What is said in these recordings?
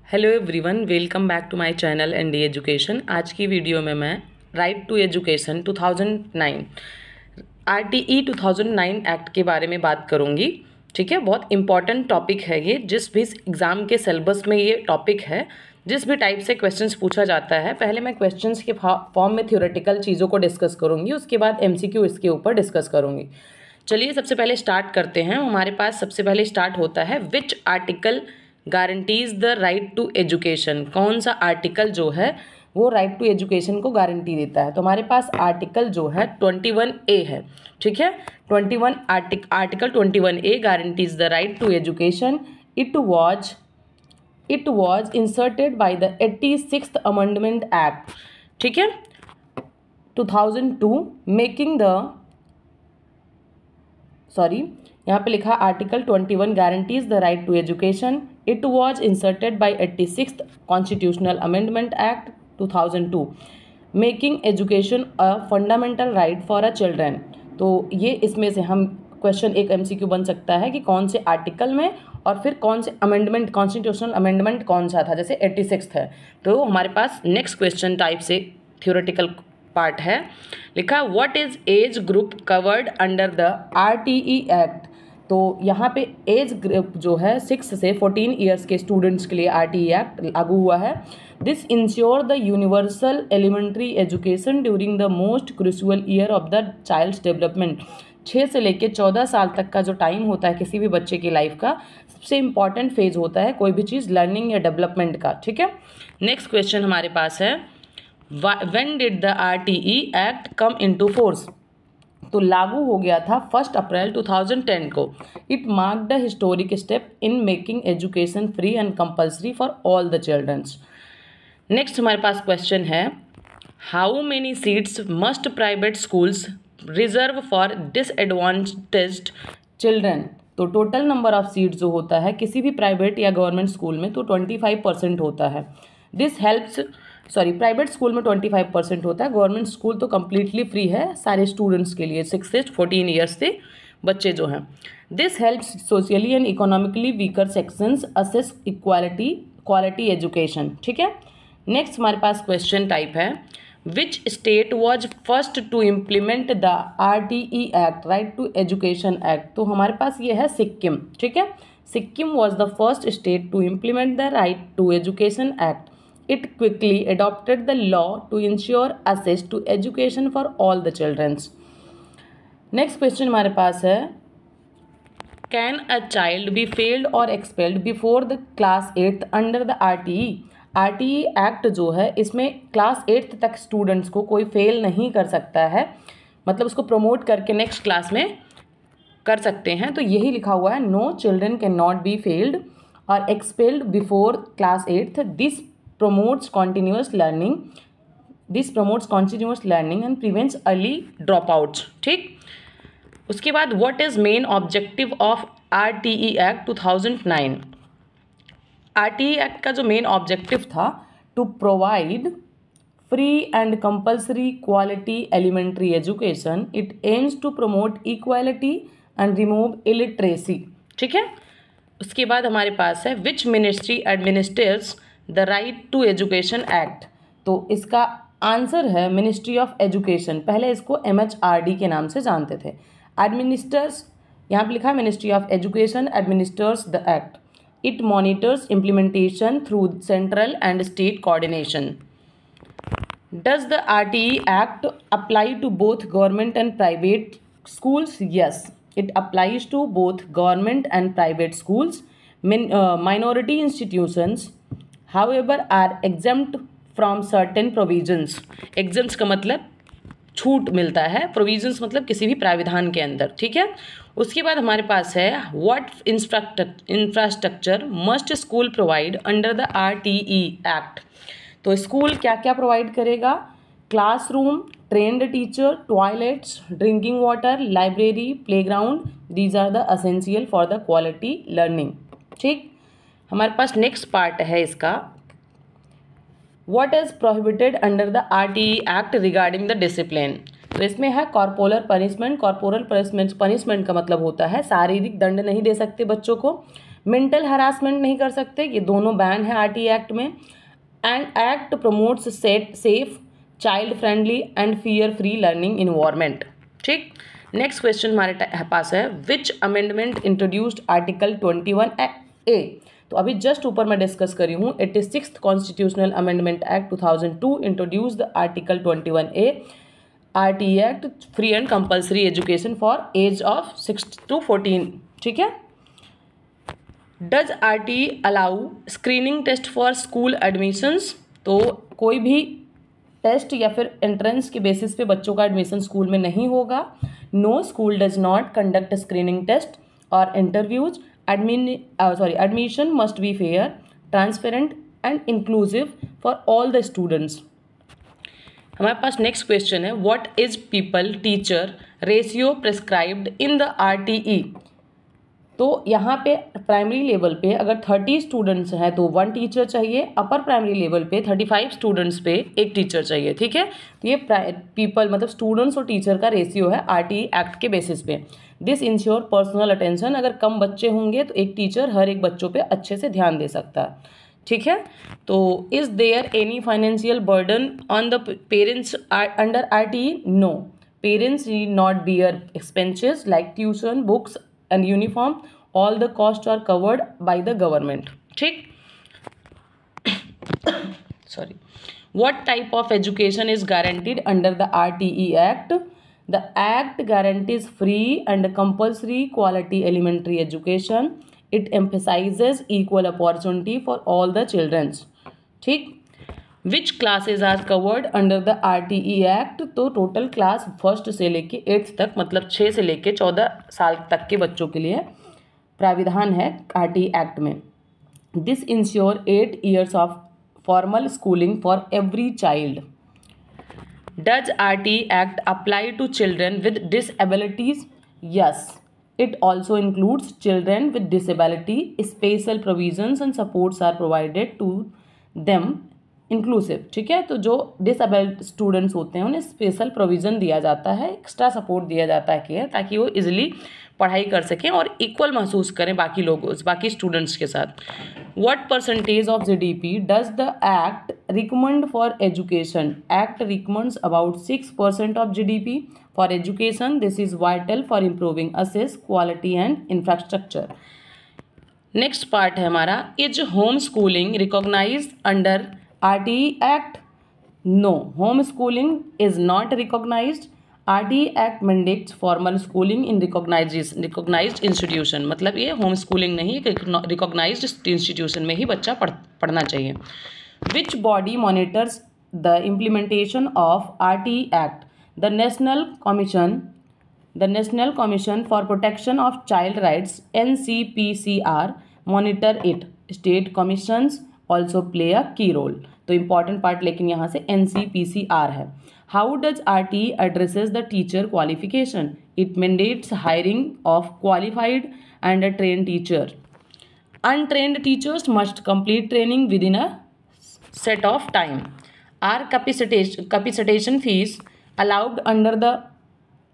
Hello everyone, welcome back to my channel ND education. आज की video में मैं right to education 2009 RTE 2009 act के बारे में बात करूंगी। ठीक है, बहुत इंपॉर्टेंट टॉपिक है ये। जिस भी एग्ज़ाम के सिलेबस में ये टॉपिक है, जिस भी टाइप से क्वेश्चंस पूछा जाता है, पहले मैं क्वेश्चंस के फॉर्म में थ्योरेटिकल चीज़ों को डिस्कस करूँगी, उसके बाद एमसीक्यू इसके ऊपर डिस्कस करूँगी। चलिए सबसे पहले स्टार्ट करते हैं। हमारे पास सबसे पहले स्टार्ट होता है which article guarantees the right to education. कौन सा आर्टिकल जो है वो राइट टू एजुकेशन को गारंटी देता है। तो हमारे पास आर्टिकल जो है 21A है। ठीक है, 21 article 21A guarantees the right to education. It was inserted by the 86th amendment act. ठीक है, 2002 मेकिंग द यहाँ पे लिखा article 21 guarantees the right to education. It was inserted by 86th constitutional amendment act 2002 making education a fundamental right for a children. तो ये इसमें से हम क्वेश्चन एक एमसीक्यू बन सकता है कि कौन से आर्टिकल में और फिर कौन से अमेंडमेंट, कॉन्स्टिट्यूशनल अमेंडमेंट कौन सा था। जैसे 86th है, तो हमारे पास नेक्स्ट क्वेश्चन टाइप से थ्योरेटिकल पार्ट है। लिखा what is age group covered under the RTE act. तो यहाँ पे एज ग्रुप जो है 6 से 14 ईयर्स के स्टूडेंट्स के लिए आरटीई एक्ट लागू हुआ है। This ensure the universal elementary education during the most crucial year of the child's development. 6 से लेकर 14 साल तक का जो टाइम होता है किसी भी बच्चे की लाइफ का, सबसे इंपॉर्टेंट फेज होता है कोई भी चीज़ लर्निंग या डेवलपमेंट का। ठीक है, नेक्स्ट क्वेश्चन हमारे पास है when did the RTE act come into force. तो लागू हो गया था 1 अप्रैल 2010 को। It mark the historic step in making education free and compulsory for all the childrens. Next हमारे पास क्वेश्चन है how many seats must private schools reserve for disadvantaged children. तो टोटल नंबर ऑफ सीट्स जो होता है किसी भी private या गवर्नमेंट स्कूल में तो 25% होता है। दिस हेल्प्स प्राइवेट स्कूल में 25% होता है, गवर्नमेंट स्कूल तो कम्प्लीटली फ्री है सारे स्टूडेंट्स के लिए 6 से 14 ईयर्स से बच्चे जो हैं। This helps socially and economically weaker sections access quality education. ठीक है, नेक्स्ट हमारे पास क्वेश्चन टाइप है which state was first to implement the RTE act right to education act. तो हमारे पास ये है सिक्किम। ठीक है, Sikkim was the first state to implement the right to education act. It quickly adopted the law to ensure access to education for all the children. Next question हमारे पास है Can a child be failed or expelled before the class 8th under the RTE? RTE act जो है इसमें class 8th तक students को कोई fail नहीं कर सकता है, मतलब उसको प्रमोट करके नेक्स्ट क्लास में कर सकते हैं। तो यही लिखा हुआ है no children can not be failed और expelled before class 8th। This promotes continuous learning and prevents early dropouts। ठीक, उसके बाद what is main objective of RTE Act 2009। RTE Act का जो मेन ऑब्जेक्टिव था to provide free and compulsory quality elementary education। it aims to promote equality and remove illiteracy। ठीक है, उसके बाद हमारे पास है which ministry administers the right to education act. तो इसका आंसर है मिनिस्ट्री ऑफ एजुकेशन। पहले इसको MHRD के नाम से जानते थे। एडमिनिस्टर्स, यहाँ पे लिखा है ministry of education administers the act. It monitors implementation through central and state coordination. Does the RTE act apply to both government and private schools? Yes, it applies to both government and private schools. Minority institutions however are exempt from certain provisions। exempts का मतलब छूट मिलता है, provisions मतलब किसी भी प्राविधान के अंदर। ठीक है, उसके बाद हमारे पास है what infrastructure must school provide under the RTE Act। तो स्कूल क्या क्या प्रोवाइड करेगा? Classroom, trained teacher, toilets, drinking water, library, playground. These are the essential for the quality learning. ठीक, हमारे पास नेक्स्ट पार्ट है इसका what is prohibited under the RTE act regarding the discipline. तो इसमें है कॉर्पोरल पनिशमेंट। कॉर्पोरल पनिशमेंट का मतलब होता है शारीरिक दंड नहीं दे सकते बच्चों को। मेंटल हरासमेंट नहीं कर सकते, ये दोनों बैन है आरटी एक्ट में। And act promotes safe, child friendly and fear free learning environment. ठीक, नेक्स्ट क्वेश्चन हमारे पास है, विच अमेंडमेंट इंट्रोड्यूस्ड आर्टिकल 21A। तो अभी जस्ट ऊपर मैं डिस्कस करी हूँ 86th constitutional amendment act 2002 introduce the article 21A RT act, free and compulsory education for age of 6 to 14। ठीक है। Does RT allow screening test for school admissions. तो कोई भी टेस्ट या फिर एंट्रेंस के बेसिस पे बच्चों का एडमिशन स्कूल में नहीं होगा। No school does not conduct screening test और interviews. Admission must be fair, transparent and inclusive for all the students. हमारे पास नेक्स्ट क्वेश्चन है, what is pupil teacher ratio prescribed in the RTE. तो यहाँ पे प्राइमरी लेवल पे अगर 30 students हैं तो 1 टीचर चाहिए, अपर प्राइमरी लेवल पे 35 स्टूडेंट्स पे 1 टीचर चाहिए। ठीक है, तो ये पीपल मतलब स्टूडेंट्स और टीचर का रेशियो है आरटीई एक्ट के बेसिस पे। दिस इंश्योर पर्सनल अटेंशन, अगर कम बच्चे होंगे तो 1 टीचर हर एक बच्चों पे अच्छे से ध्यान दे सकता है। ठीक है, तो is there any financial burden on the parents under RTE. No, parents need not bear expenses like tuition, books and uniform. All the costs are covered by the government. ठीक, sorry. What type of education is guaranteed under the RTE Act? The Act guarantees free and compulsory quality elementary education. It emphasizes equal opportunity for all the children. ठीक, Which classes are covered under the RTE Act? तो total class 1st से लेके 8th तक, मतलब 6 से लेके 14 साल तक के बच्चों के लिए प्राविधान है RTE एक्ट में। This ensure 8 years of formal schooling for every child. Does RTE act apply to children with disabilities? Yes, it also includes children with disability. Special provisions and supports are provided to them inclusive. ठीक है, तो जो disabled students होते हैं उन्हें special provision दिया जाता है, एक्स्ट्रा सपोर्ट दिया जाता है केयर, ताकि वो इजीली पढ़ाई कर सकें और इक्वल महसूस करें बाकी लोगों बाकी स्टूडेंट्स के साथ। What percentage of GDP does the act recommend for education? Act recommends about 6% of GDP for education. This is vital for improving access, quality and infrastructure. Next part है हमारा, is home schooling recognized under RTE Act? No, homeschooling is not recognized. RTE Act mandates formal schooling in recognized institution. मतलब ये home schooling नहीं, recognised institution में ही बच्चा पढ़ना चाहिए। Which body monitors the implementation of RTE Act? The National Commission for Protection of Child Rights, NCPCR, monitor it. State commissions also play a की role. तो important part लेकिन यहाँ से NCPCR है। How does RTE addresses the teacher qualification? It mandates hiring of qualified and a train teacher. Untrained teachers must complete training within a set of time. Are capacitation fees allowed under the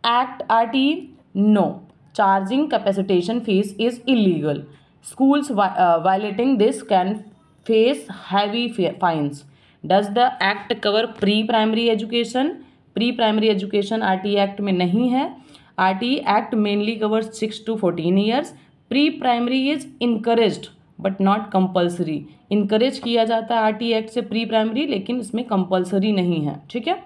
act RTE? No, charging capacitation fees is illegal. Schools violating this can face heavy fines. Does the act cover pre-primary education? Pre-primary education RTE Act में नहीं है। RTE Act mainly covers 6 to 14 years. Pre-primary is encouraged but not compulsory. Encourage किया जाता है RTE Act से pre-primary, लेकिन इसमें compulsory नहीं है। ठीक है,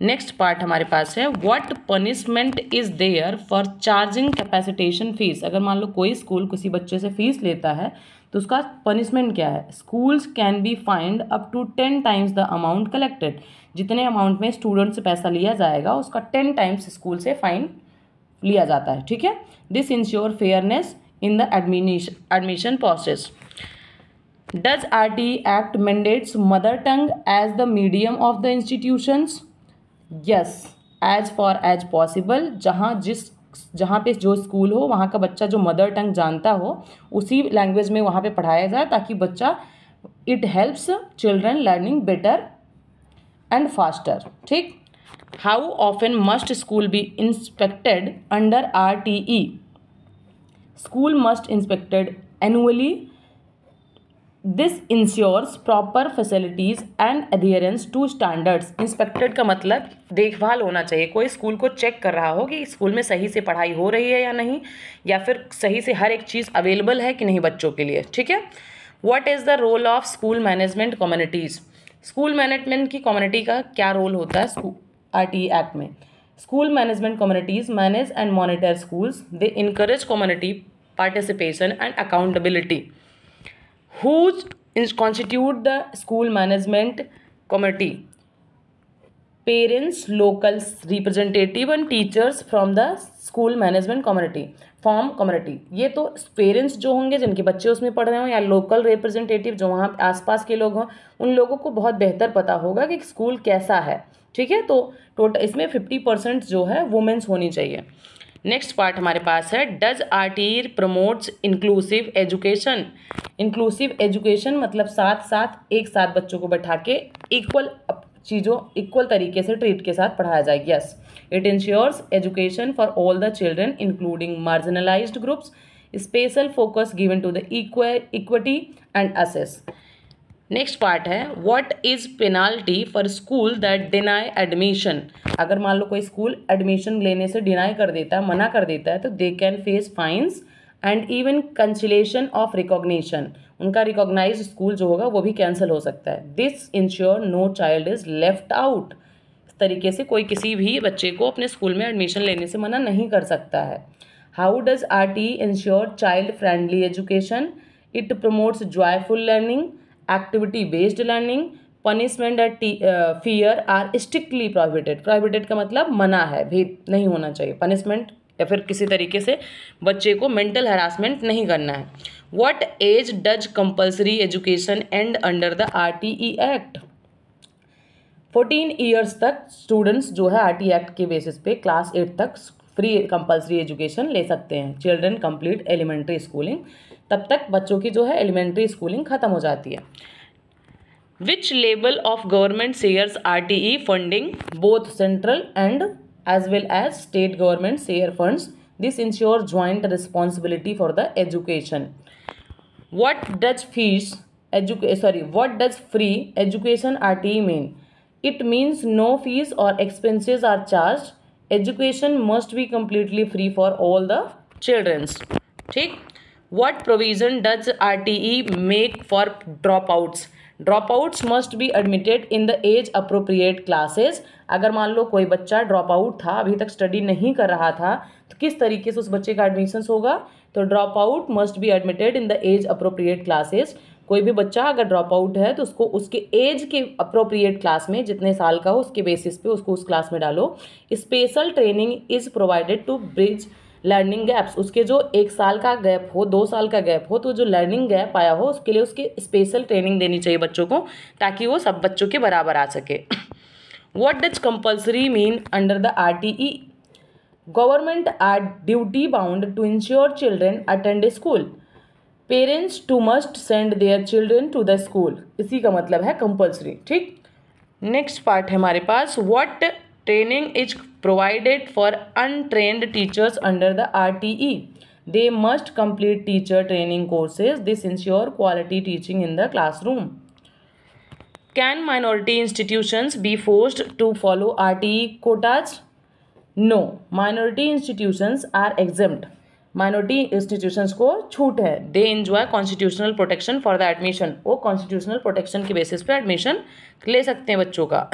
नेक्स्ट पार्ट हमारे पास है, what punishment is there for charging capacitation fees. अगर मान लो कोई स्कूल किसी बच्चे से फीस लेता है तो उसका पनिशमेंट क्या है? Schools can be fined up to 10 times the amount collected. जितने अमाउंट में स्टूडेंट से पैसा लिया जाएगा उसका 10 times स्कूल से फाइन लिया जाता है। ठीक है, this ensure fairness in the admission process. Does RTE act mandates mother tongue as the medium of the institutions? Yes, as far as possible. जहाँ पे जो स्कूल हो वहाँ का बच्चा जो मदर टंग जानता हो उसी लैंग्वेज में वहाँ पे पढ़ाया जाए, ताकि बच्चा it helps children learning better and faster. ठीक, how often must school be inspected under RTE? School must inspected annually. This ensures proper facilities and adherence to standards. Inspected का मतलब देखभाल होना चाहिए, कोई स्कूल को चेक कर रहा हो कि स्कूल में सही से पढ़ाई हो रही है या नहीं, या फिर सही से हर एक चीज़ अवेलेबल है कि नहीं बच्चों के लिए, ठीक है। What is the role of school management communities. School management की कम्युनिटी का क्या रोल होता है RTE एक्ट में। School management communities manage and monitor schools, they encourage community participation and accountability. Who constitute the school management committee? Parents, local representative and teachers from the school management committee form committee। ये तो parents जो होंगे जिनके बच्चे उसमें पढ़ रहे हों, या लोकल रिप्रेजेंटेटिव जो वहाँ आसपास के लोग हों, उन लोगों को बहुत बेहतर पता होगा कि स्कूल कैसा है, ठीक है। तो टोटल इसमें 50% जो है वुमेन्स होनी चाहिए। नेक्स्ट पार्ट हमारे पास है, does RTE promotes inclusive education. Inclusive education मतलब साथ साथ एक साथ बच्चों को बैठा के इक्वल चीज़ों इक्वल तरीके से ट्रीट के साथ पढ़ाया जाए। Yes, it ensures education for all the children including marginalised groups, special focus given to the equity and access. Next part है, what is penalty for school that deny admission. अगर मान लो कोई स्कूल एडमिशन लेने से deny कर देता है, मना कर देता है, तो they can face fines and even cancellation of recognition. उनका रिकॉग्नाइज स्कूल जो होगा वो भी कैंसिल हो सकता है। This ensure no child is left out. इस तरीके से कोई किसी भी बच्चे को अपने स्कूल में एडमिशन लेने से मना नहीं कर सकता है। How does RTE ensure child friendly education. It promotes joyful learning, activity based learning, punishment and fear are strictly prohibited. Prohibited का मतलब मना है, भेद नहीं होना चाहिए, पनिशमेंट या फिर किसी तरीके से बच्चे को मेंटल हरासमेंट नहीं करना है। What age does compulsory education and under the RTE act. 14 years तक स्टूडेंट्स जो है RTE एक्ट के बेसिस पे क्लास 8 तक फ्री कंपल्सरी एजुकेशन ले सकते हैं। चिल्ड्रन कंप्लीट एलिमेंट्री स्कूलिंग, तब तक बच्चों की जो है एलिमेंट्री स्कूलिंग खत्म हो जाती है। Which level of government shares RTE funding, both central and as well as state government share funds. This ensures joint responsibility for the education. What does what does free education RTE mean? It means no fees or expenses are charged. Education must be completely free for all the children. ठीक। What provision does RTE make for dropouts? Dropouts must be admitted in the age appropriate classes. अगर मान लो कोई बच्चा drop out था, अभी तक study नहीं कर रहा था, तो किस तरीके से उस बच्चे का एडमिशन होगा। तो drop out must be admitted in the age appropriate classes. कोई भी बच्चा अगर ड्रॉप आउट है तो उसको उसके एज के अप्रोप्रिएट क्लास में, जितने साल का हो उसके बेसिस पे उसको उस क्लास में डालो। Special training is provided to bridge learning gaps. उसके जो 1 साल का गैप हो, 2 साल का गैप हो, तो जो लर्निंग गैप आया हो उसके लिए उसके स्पेशल ट्रेनिंग देनी चाहिए बच्चों को, ताकि वो सब बच्चों के बराबर आ सके। What does compulsory mean under the RTE? Government are duty bound to ensure children attend school. Parents too must send their children to the school. इसी का मतलब है compulsory, ठीक। नेक्स्ट पार्ट है हमारे पास, what training is provided for untrained teachers under the RTE? They must complete teacher training courses. This ensure quality teaching in the classroom. Can minority institutions be forced to follow RTE quotas? No, minority institutions are exempt. Minority institutions को छूट है। They enjoy constitutional protection for the admission. वो constitutional protection के basis पे admission ले सकते हैं बच्चों का।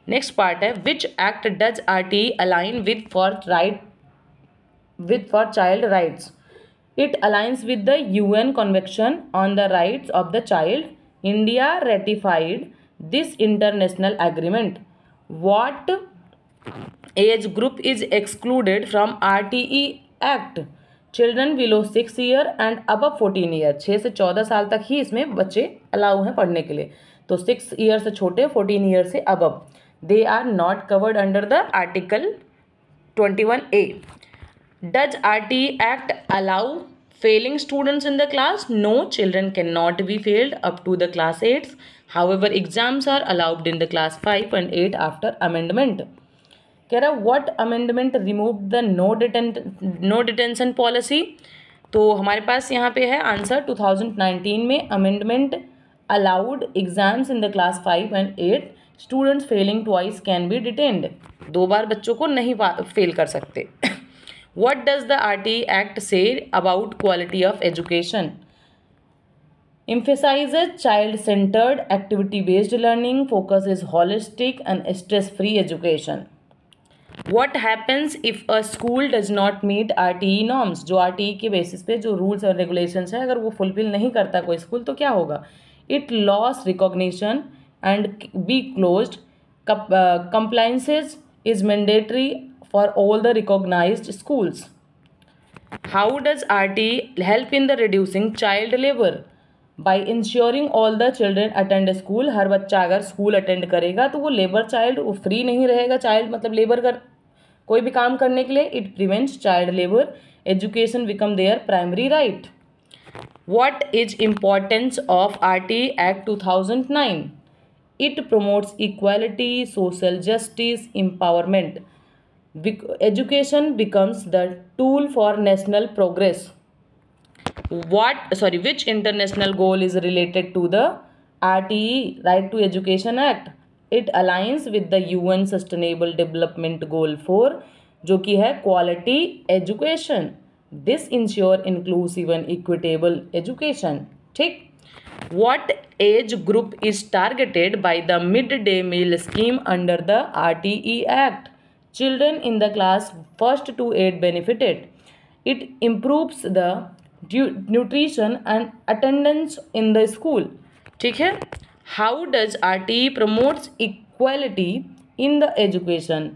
Next part है, which act does RTE align with for child rights? It aligns with the UN Convention on the Rights of the Child. India ratified this international agreement. What age group is excluded from RTE Act? Children below 6 years and above 14 years. 6 से 14 साल तक ही इसमें बच्चे allow हैं पढ़ने के लिए। तो 6 ईयर से छोटे, 14 ईयर से above, they are not covered under the Article 21A. Does RTE Act allow failing students in the class? No, children cannot be failed up to the class 8. However, exams are allowed in the class 5 and 8 after amendment. कह रहा, what amendment removed the no detention policy? तो हमारे पास यहाँ पे है answer 2019 में amendment allowed exams in the class 5 and 8 students failing twice can be detained. 2 बार बच्चों को नहीं फेल कर सकते। What does the RTE act say about quality of education? emphasizes child-centered, activity-based learning, focuses holistic and stress-free education. What happens if a school does not meet RTE norms? जो RTE के basis पे जो rules और regulations है अगर वो fulfil नहीं करता कोई स्कूल तो क्या होगा? It lost recognition and be closed. Compliances is mandatory for all the recognized schools. How does RTE help in the reducing child labor? By ensuring all the children attend school. हर बच्चा अगर school attend करेगा तो वो labour child वो free नहीं रहेगा। Child मतलब लेबर कर कोई भी काम करने के लिए। It prevents child labour. Education become their primary right. What is importance of RTE act 2009? It promotes equality, social justice, empowerment. Education becomes the tool for national progress. Which international goal is related to the RTE, Right to Education Act? It aligns with the UN Sustainable Development Goal 4 जो कि है quality education. This ensure inclusive and equitable education. ठीक? What age group is targeted by the midday meal scheme under the RTE Act? Children in the class 1st to 8 benefited. It improves the nutrition and attendance in the school. ठीक है। How does RTE promotes equality in the education?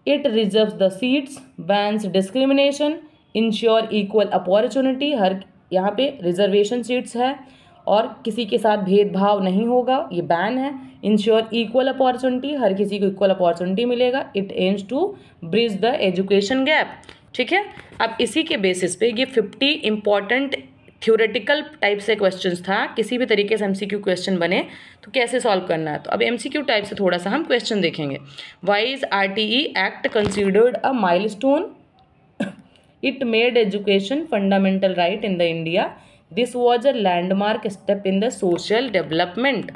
It reserves the seats, bans discrimination, ensure equal opportunity. हर यहाँ पे reservation seats है और किसी के साथ भेदभाव नहीं होगा, ये बैन है। इंश्योर इक्वल अपॉर्चुनिटी, हर किसी को इक्वल अपॉर्चुनिटी मिलेगा। It aims to bridge the education gap. ठीक है। अब इसी के बेसिस पे ये 50 इंपॉर्टेंट थ्योरेटिकल टाइप से क्वेश्चंस था। किसी भी तरीके से एमसीक्यू क्वेश्चन बने तो कैसे सॉल्व करना है। तो अब एमसीक्यू टाइप से थोड़ा सा हम क्वेश्चन देखेंगे। Why is RTE act considered a milestone? It made education fundamental right in the India. This was a landmark step in the social development.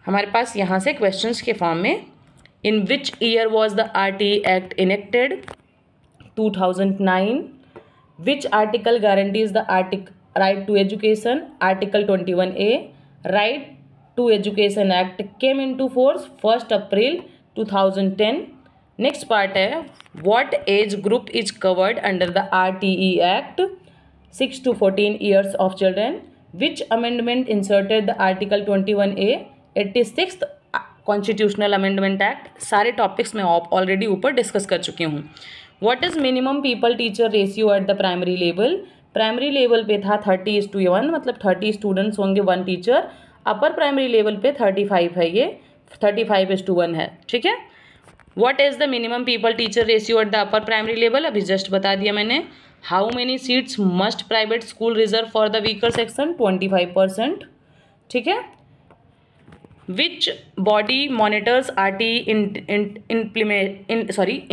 हमारे पास यहाँ से क्वेश्चंस के फॉर्म में, in which year was the RTE act enacted? 2009. Which article guarantees the right to education? Article 21A. Right to Education Act came into force 1st April 2010. Next part है, what age group is covered under the RTE Act? 6 to 14 years of children. Which amendment inserted the Article 21A? 86th Constitutional Amendment Act. सारे topics मैं already ऊपर discuss कर चुकी हूँ। What is minimum people teacher ratio at the primary level? Primary level पे था 30:1, मतलब 30 students होंगे 1 टीचर। अपर प्राइमरी लेवल पे 35 है, ये 35:1 है। ठीक है। What is the minimum people teacher ratio at the upper primary level? अभी जस्ट बता दिया मैंने। How many seats must private school reserve for the weaker section? 25%। ठीक है। Which body monitors RTE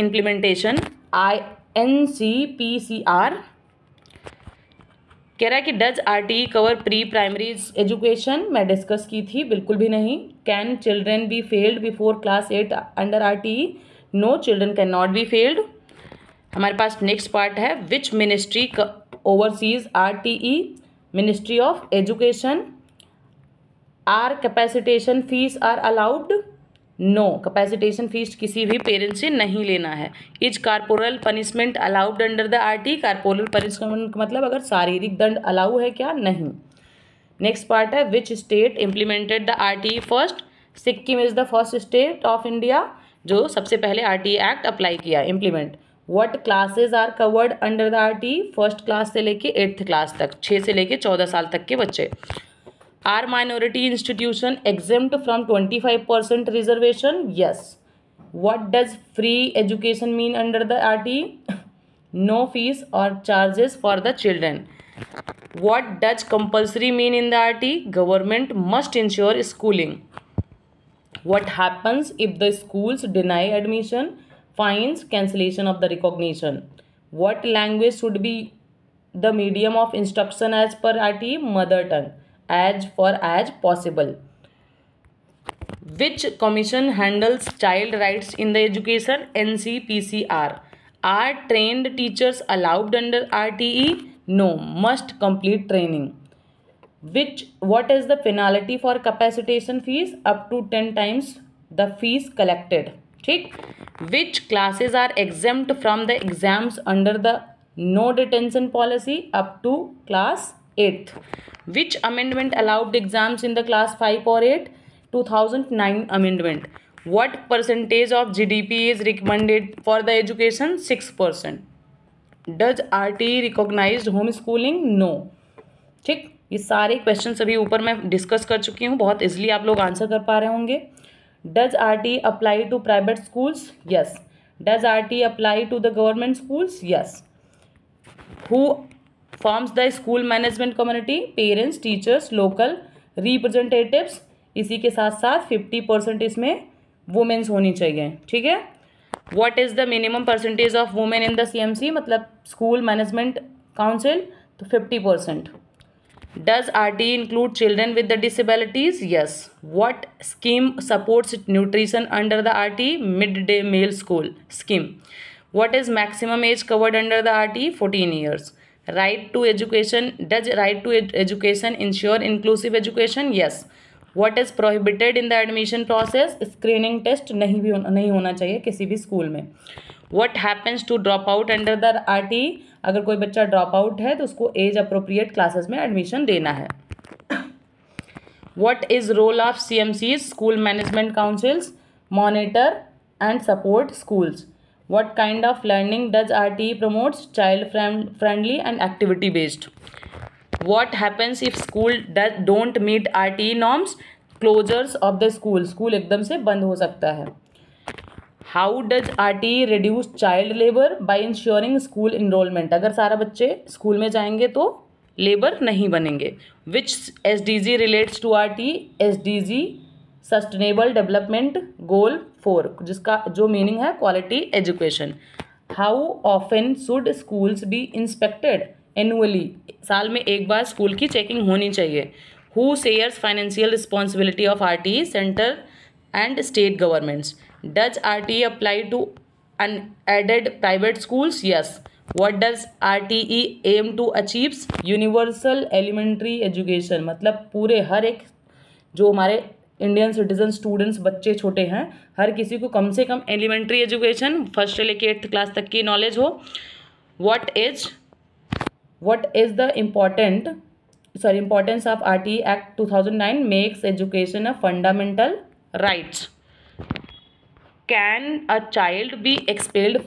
implementation? INCPCR। कह रहा है कि does RTE cover pre primary education? मैं डिस्कस की थी, बिल्कुल भी नहीं। Can children be failed before class 8 under RTE? No, children can not be failed. हमारे पास नेक्स्ट पार्ट है, which ministry oversees RTE? Ministry of education. Are capacitation fees are allowed? No, capacitation fees किसी भी parents से नहीं लेना है। Is corporal punishment allowed under the RT? Corporal punishment मतलब अगर शारीरिक दंड अलाउ है क्या? नहीं। नेक्स्ट पार्ट है, which state implemented the RT first? Sikkim is the first state of India जो सबसे पहले आरटी एक्ट अप्लाई किया, implement. What classes are covered under the RT? First class से लेके 8th क्लास तक, 6 से लेके 14 साल तक के बच्चे। Are minority institution exempt from 25% reservation? Yes. What does free education mean under the RTE? No fees or charges for the children. What does compulsory mean in the RTE? Government must ensure schooling. What happens if the schools deny admission? Fines, cancellation of the recognition. What language should be the medium of instruction as per RTE? Mother tongue. As possible. Which commission handles child rights in the education? NCPCR. Are trained teachers allowed under RTE? No, must complete training. What is the penalty for capacitation fees? Up to 10 times the fees collected. ठीक. Which classes are exempt from the exams under the no detention policy? Up to class 8th. Which amendment allowed exams in the class 5 or 8? 2009 amendment. What percentage of GDP is recommended for the education? 6%. Does RTE recognized homeschooling? No. ठीक. ये सारे question अभी ऊपर मैं discuss कर चुकी हूँ, बहुत इजीली आप लोग आंसर कर पा रहे होंगे. Does RTE apply to private schools? Yes. Does RTE apply to the government schools? Yes. Who forms the school management committee? Parents, teachers, local representatives. इसी के साथ साथ 50% इसमें वुमेन्स होनी चाहिए. ठीक है. What is the minimum percentage of women in the CMC? मतलब स्कूल मैनेजमेंट काउंसिल, तो 50%. Does RTE include children with the disabilities? Yes. What scheme supports nutrition under the RTE? Midday meal school scheme. What is maximum age covered under the RTE? 14 years. Right to education. Does right to education ensure inclusive education? Yes. What is prohibited in the admission process? Screening test नहीं होना चाहिए किसी भी school में. What happens to drop out under the RTE? अगर कोई बच्चा drop out है तो उसको एज अप्रोप्रिएट क्लासेस में एडमिशन देना है. What is role of CMCs? School management councils, monitor and support schools. What kind of learning does RTE promotes? Child friendly and activity based. What happens if school don't meet RTE norms? Closures of the school एकदम से बंद हो सकता है. How does RTE reduce child labour? By ensuring school enrolment. अगर सारा बच्चे school में जाएंगे तो लेबर नहीं बनेंगे. Which SDG relates to RTE? SDG sustainable development goal 4, जिसका जो मीनिंग है quality education. How often should schools be inspected? Annually. साल में एक बार स्कूल की चेकिंग होनी चाहिए. Who shares financial responsibility of RTE? Centre and state governments. Does RTE apply to unaided private schools? Yes. What does RTE aim to achieve? Universal elementary education. मतलब पूरे हर एक जो हमारे इंडियन सिटीजन स्टूडेंट्स बच्चे छोटे हैं, हर किसी को कम से कम एलिमेंट्री एजुकेशन 1st से लेकर 8th क्लास तक की नॉलेज हो. What is the importance of RTE Act 2009 makes education a fundamental rights. Can a child be expelled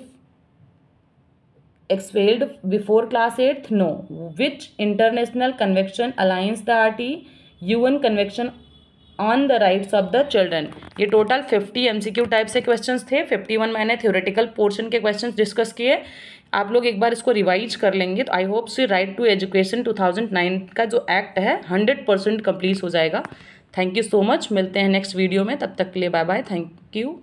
before class 8th? No. Which international convention aligns the RTE? UN Convention on the Rights of the Children. ये total 50 MCQ type से questions थे. 51 मैंने theoretical portion के questions discuss किए. आप लोग एक बार इसको रिवाइज कर लेंगे तो आई होप से राइट टू एजुकेशन 2009 का जो एक्ट है 100% कंप्लीट हो जाएगा. Thank you so much. मिलते हैं नेक्स्ट वीडियो में. तब तक के लिए बाय बाय. Thank you.